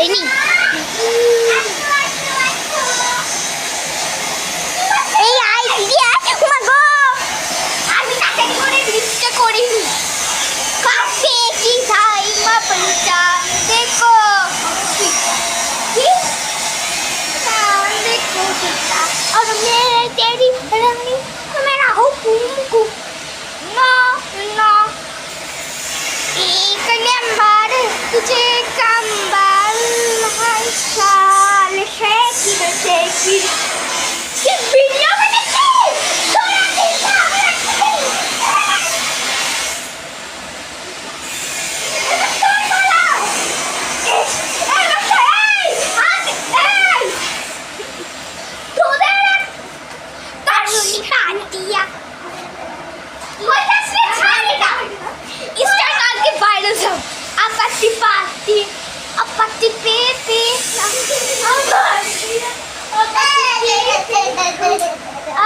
হয়নি। এই আই দিদি আয়, ওমা গো আমি তাকে করে নৃত্য করিনি। কাছে কি যাই মা পঞ্চান দেখো देखो कितना और मेरे तेरी रानी मेरा हुक्म ना ना एक नंबर तुझे कंबल हर साल शेखी ये वीडियो बने थोड़ा दिखा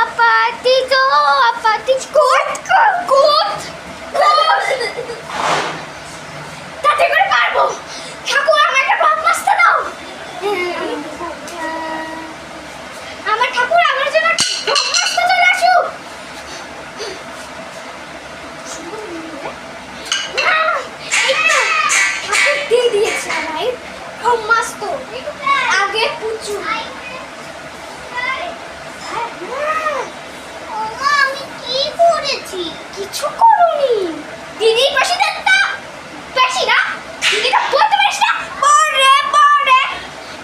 Apati to, apati kot. Tate kore parbo. ঠাকুর আমাকে ব্রহ্মাস্ত্র দাও। আমার ঠাকুর আমার জন্য ব্রহ্মাস্ত্র চলে আসুক। ঠাকুর দিয়ে দিয়েছে আমায় ব্রহ্মাস্ত্র। আগে পুচু। আমি কি করেছি? কিছু করোনি। দিদির পাশে দেখতা বেশি না দিদিটা বলতে পারিস না পরে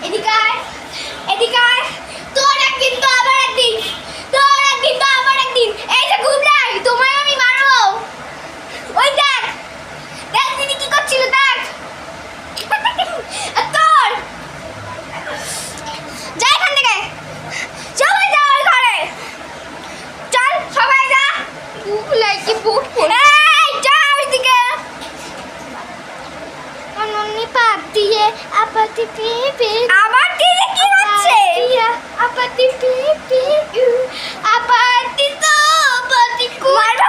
এদিকে আয় তোর একদিন তো আবার একদিন এই যে গুবলাই তোমায় আমি মারবো। ওই দেখ দিদি কি করছিল দেখ তোর যা এখান থেকে সবাই যা ওই ঘরে চল সবাই যা গুবলাই কি বুট পড়ে এই যা ওইদিকে নন্নি পাপ দিয়ে আপাতি পেপে আবার দিলে কি হচ্ছে আপাতি পেপে আপাতি তো আপাতি মারবা